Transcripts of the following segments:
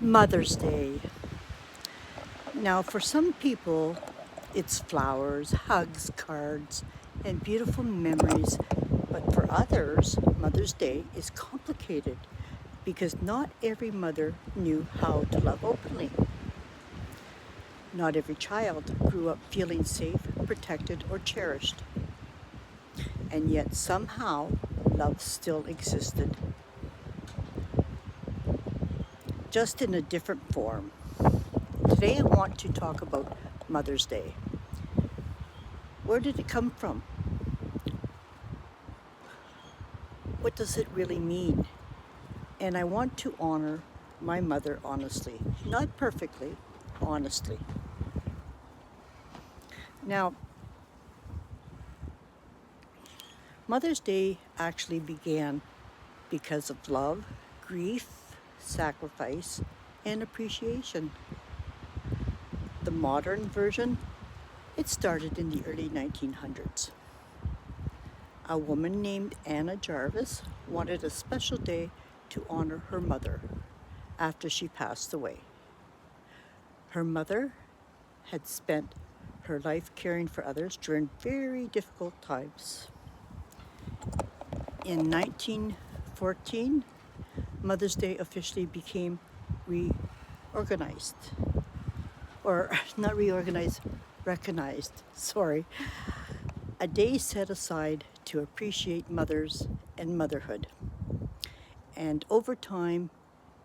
Mother's Day. Now, for some people, it's flowers, hugs, cards, and beautiful memories. But for others, Mother's Day is complicated because not every mother knew how to love openly. Not every child grew up feeling safe, protected, or cherished. And yet somehow, love still existed, just in a different form. Today I want to talk about Mother's Day. Where did it come from? What does it really mean? And I want to honor my mother honestly, not perfectly, honestly. Now, Mother's Day actually began because of love, grief, sacrifice, and appreciation. The modern version, it started in the early 1900s. A woman named Anna Jarvis wanted a special day to honor her mother after she passed away. Her mother had spent her life caring for others during very difficult times. In 1914, Mother's Day officially became reorganized. Or not reorganized, recognized, sorry. A day set aside to appreciate mothers and motherhood. And over time,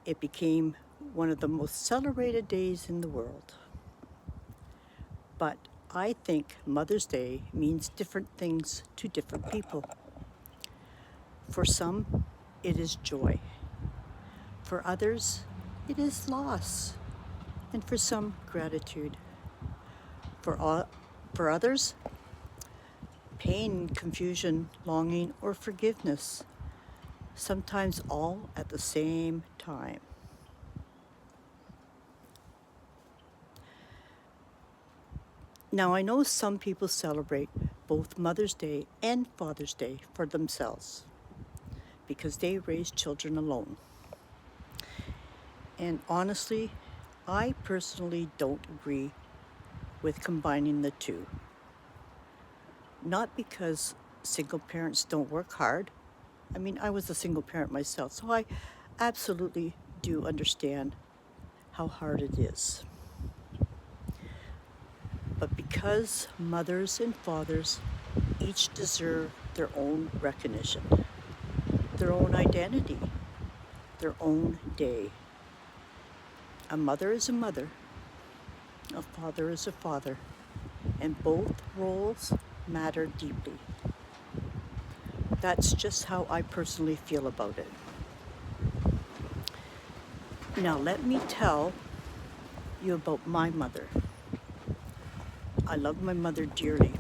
it became one of the most celebrated days in the world. But I think Mother's Day means different things to different people. For some, it is joy. For others, it is loss. And for some, gratitude. For others, pain, confusion, longing, or forgiveness. Sometimes all at the same time. Now, I know some people celebrate both Mother's Day and Father's Day for themselves because they raise children alone. And honestly, I personally don't agree with combining the two. Not because single parents don't work hard. I mean, I was a single parent myself, so I absolutely do understand how hard it is. But because mothers and fathers each deserve their own recognition, their own identity, their own day. A mother is a mother, a father is a father, and both roles matter deeply. That's just how I personally feel about it. Now let me tell you about my mother. I love my mother dearly.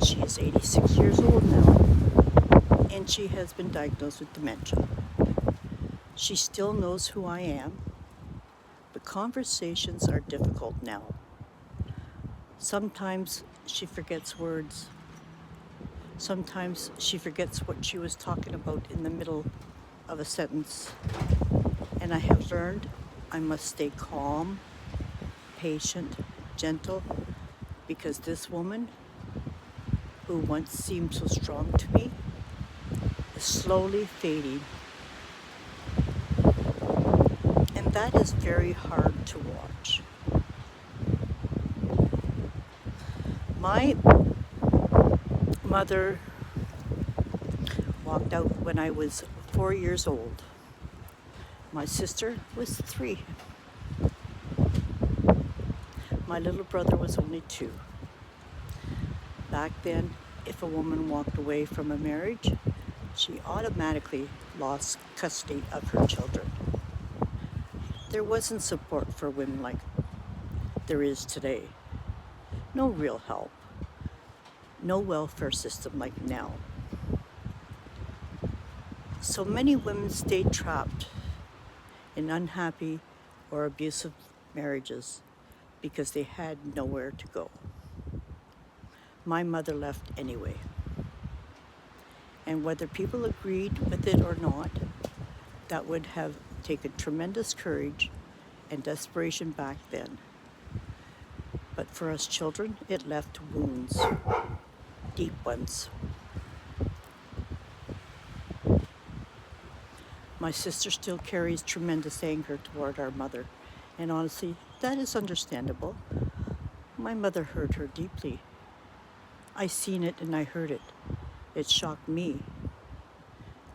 She is 86 years old now, and she has been diagnosed with dementia. She still knows who I am, but conversations are difficult now. Sometimes she forgets words. Sometimes she forgets what she was talking about in the middle of a sentence. And I have learned I must stay calm, patient, gentle, because this woman, who once seemed so strong to me, is slowly fading. And that is very hard to watch. My mother walked out when I was 4 years old. My sister was 3. My little brother was only 2. Back then, if a woman walked away from a marriage, she automatically lost custody of her children. There wasn't support for women like there is today. No real help. No welfare system like now. So many women stayed trapped in unhappy or abusive marriages because they had nowhere to go. My mother left anyway. And whether people agreed with it or not, that would have taken tremendous courage and desperation back then. But for us children, it left wounds, deep ones. My sister still carries tremendous anger toward our mother, and honestly, that is understandable. My mother hurt her deeply. I seen it and I heard it. It shocked me.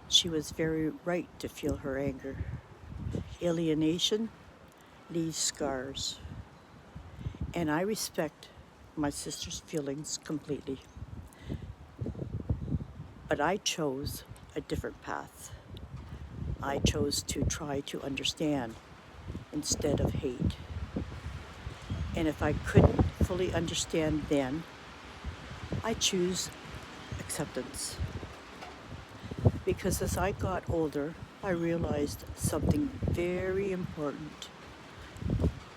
She was very right to feel her anger. Alienation leaves scars. And I respect my sister's feelings completely. But I chose a different path. I chose to try to understand instead of hate. And if I couldn't fully understand then, I choose acceptance. Because as I got older, I realized something very important.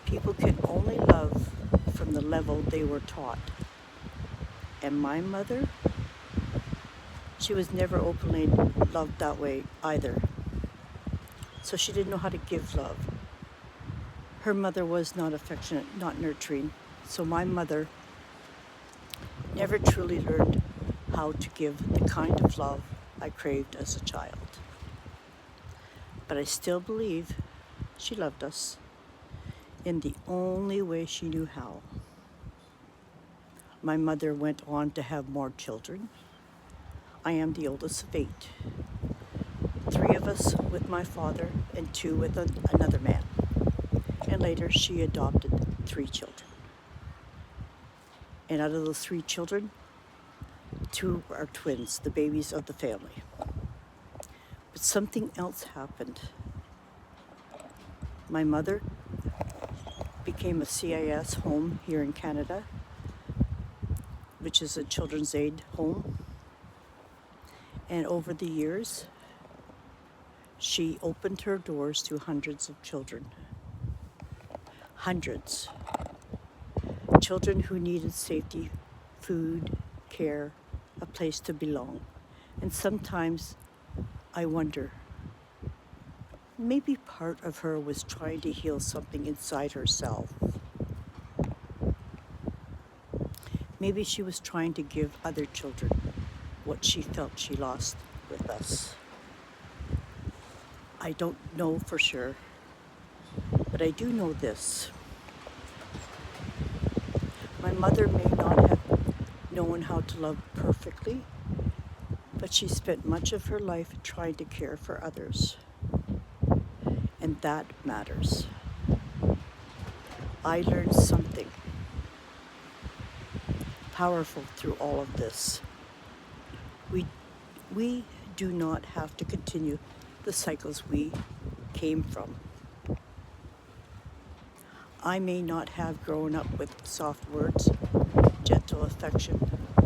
People can only love from the level they were taught. And my mother, she was never openly loved that way either. So she didn't know how to give love. Her mother was not affectionate, not nurturing. So my mother never truly learned how to give the kind of love I craved as a child. But I still believe she loved us in the only way she knew how. My mother went on to have more children. I am the oldest of 8. 3 of us with my father and 2 with another man. And later she adopted 3 children. And out of those 3 children, 2 are twins, the babies of the family. But something else happened. My mother became a CIS home here in Canada, which is a children's aid home. And over the years, she opened her doors to hundreds of children. Hundreds. Children who needed safety, food, care, a place to belong. And sometimes I wonder, maybe part of her was trying to heal something inside herself. Maybe she was trying to give other children what she felt she lost with us. I don't know for sure, but I do know this. My mother may not have known how to love perfectly, but she spent much of her life trying to care for others. And that matters. I learned something powerful through all of this. We do not have to continue the cycles we came from. I may not have grown up with soft words, gentle affection,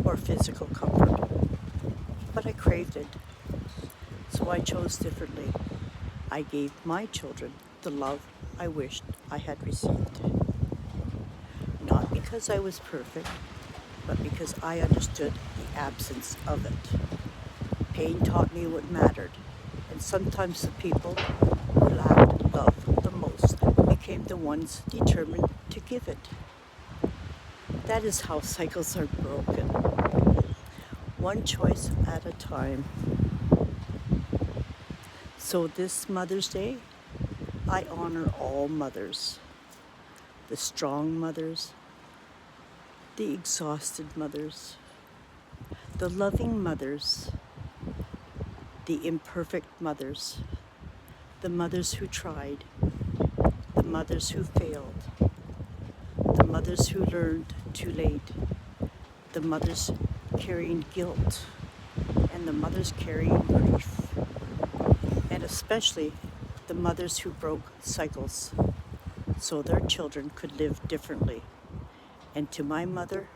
or physical comfort, but I craved it. So I chose differently. I gave my children the love I wished I had received. Not because I was perfect, but because I understood the absence of it. Pain taught me what mattered, and sometimes the people who lacked love the most became the ones determined to give it. That is how cycles are broken, one choice at a time. So this Mother's Day, I honor all mothers, the strong mothers, the exhausted mothers, the loving mothers, the imperfect mothers, the mothers who tried, the mothers who failed, the mothers who learned too late, the mothers carrying guilt, and the mothers carrying grief, and especially the mothers who broke cycles so their children could live differently. And to my mother,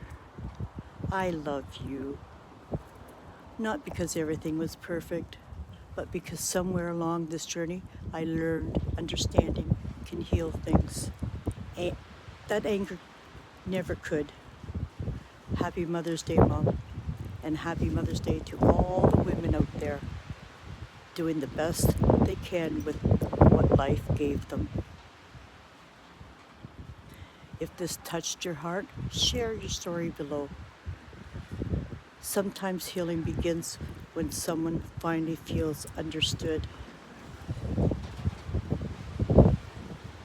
I love you. Not because everything was perfect, but because somewhere along this journey, I learned understanding can heal things. And that anger never could. Happy Mother's Day, Mom. And happy Mother's Day to all the women out there doing the best they can with what life gave them. If this touched your heart, share your story below. Sometimes healing begins when someone finally feels understood.